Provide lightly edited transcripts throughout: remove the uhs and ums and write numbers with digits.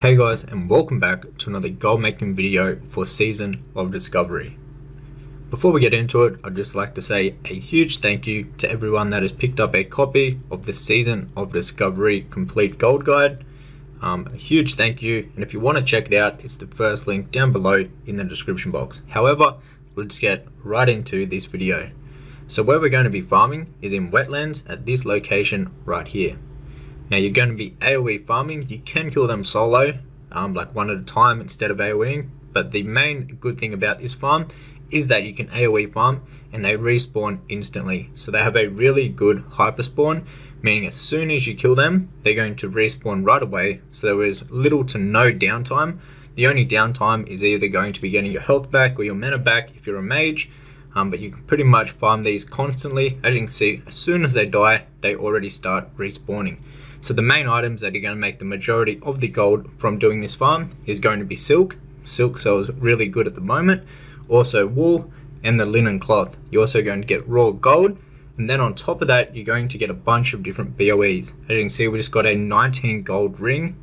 Hey guys, and welcome back to another gold making video for Season of Discovery. Before we get into it, I'd just like to say a huge thank you to everyone that has picked up a copy of the Season of Discovery Complete Gold Guide. A huge thank you, and if you want to check it out, it's the first link down below in the description box. However, let's get right into this video. So where we're going to be farming is in wetlands at this location right here. Now you're going to be AOE farming. You can kill them solo, like one at a time instead of AOEing, but the main good thing about this farm is that you can AOE farm and they respawn instantly. So they have a really good hyper spawn, meaning as soon as you kill them, they're going to respawn right away. So there is little to no downtime. The only downtime is either going to be getting your health back or your mana back if you're a mage, but you can pretty much farm these constantly. As you can see, as soon as they die, they already start respawning. So the main items that are going to make the majority of the gold from doing this farm is going to be silk. Silk sells really good at the moment. Also wool and the linen cloth. You're also going to get raw gold. And then on top of that, you're going to get a bunch of different BOEs. As you can see, we just got a 19 gold ring,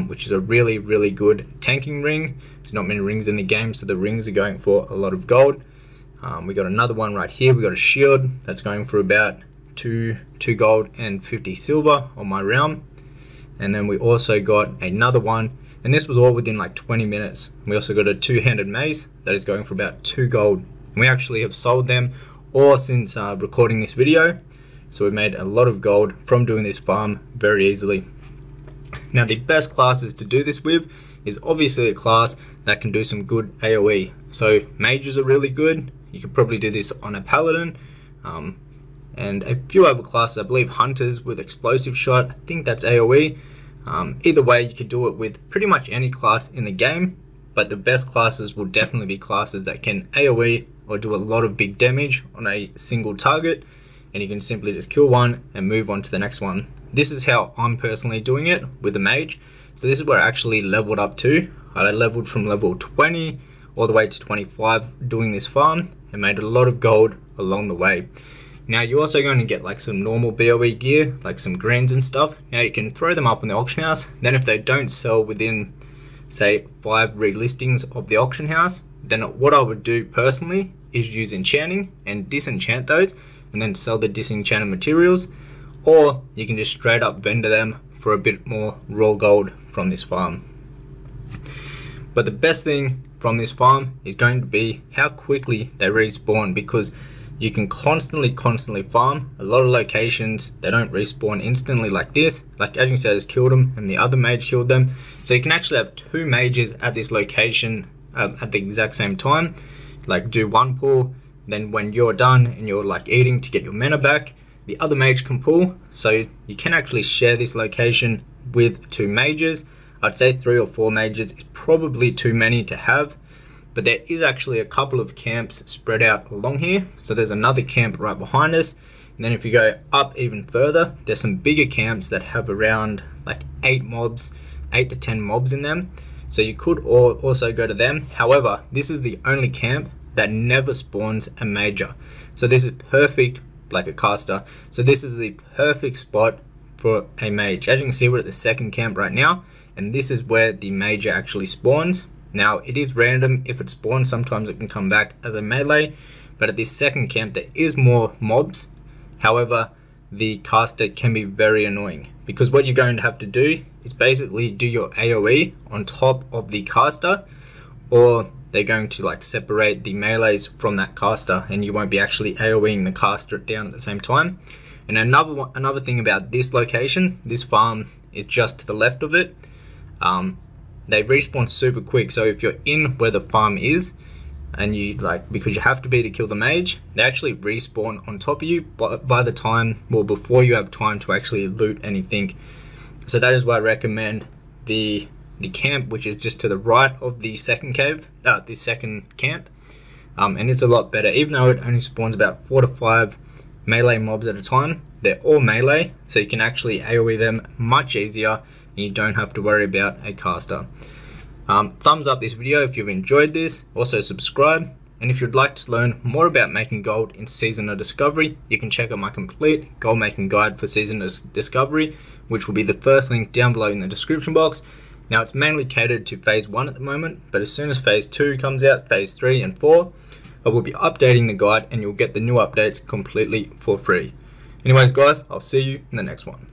which is a really good tanking ring. There's not many rings in the game, so the rings are going for a lot of gold. We got another one right here. We got a shield that's going for about 2 gold and 50 silver on my realm. And then we also got another one, and this was all within like 20 minutes. We also got a two-handed mace that is going for about 2 gold. And we actually have sold them all since recording this video, so we made a lot of gold from doing this farm very easily. Now the best classes to do this with is obviously a class that can do some good AOE. So mages are really good. You could probably do this on a paladin, and a few other classes. I believe hunters with explosive shot, I think that's AOE. Either way, you could do it with pretty much any class in the game, but the best classes will definitely be classes that can AOE or do a lot of big damage on a single target, and you can simply just kill one and move on to the next one. This is how I'm personally doing it with the mage. So this is where I actually leveled up to. I leveled from level 20 all the way to 25 doing this farm and made a lot of gold along the way. Now you're also going to get like some normal BOE gear, like some greens and stuff. Now you can throw them up in the auction house. Then if they don't sell within, say, 5 relistings of the auction house, then what I would do personally is use enchanting and disenchant those and then sell the disenchanted materials, or you can just straight up vendor them for a bit more raw gold from this farm. But the best thing from this farm is going to be how quickly they respawn, because you can constantly farm. A lot of locations, they don't respawn instantly like this. Like as you can see, I just killed them and the other mage killed them. So you can actually have 2 mages at this location at the exact same time. Like do one pull, then when you're done and you're like eating to get your mana back, the other mage can pull. So you can actually share this location with 2 mages. I'd say 3 or 4 mages is probably too many to have. But there is actually a couple of camps spread out along here. So there's another camp right behind us. And then if you go up even further, there's some bigger camps that have around like 8 to 10 mobs in them. So you could also go to them. However, this is the only camp that never spawns a major. So this is perfect, like a caster. So this is the perfect spot for a mage. As you can see, we're at the second camp right now. And this is where the major actually spawns. Now it is random if it spawns, sometimes it can come back as a melee, but at this second camp there is more mobs. However, the caster can be very annoying, because what you're going to have to do is basically do your AOE on top of the caster, or they're going to like separate the melees from that caster and you won't be actually AOEing the caster down at the same time. And another thing about this location, this farm is just to the left of it. They respawn super quick, so if you're in where the farm is and you like, because you have to be to kill the mage, they actually respawn on top of you by the time, well, before you have time to actually loot anything. So that is why I recommend the camp, which is just to the right of the second cave, this second camp, and it's a lot better. Even though it only spawns about 4 to 5 melee mobs at a time, they're all melee, so you can actually AOE them much easier. And you don't have to worry about a caster. Thumbs up this video if you've enjoyed this. Also subscribe. And if you'd like to learn more about making gold in Season of Discovery, you can check out my complete gold making guide for Season of Discovery, which will be the first link down below in the description box. Now it's mainly catered to phase 1 at the moment, but as soon as phase 2 comes out, phase 3 and 4, I will be updating the guide and you'll get the new updates completely for free. Anyways guys, I'll see you in the next one.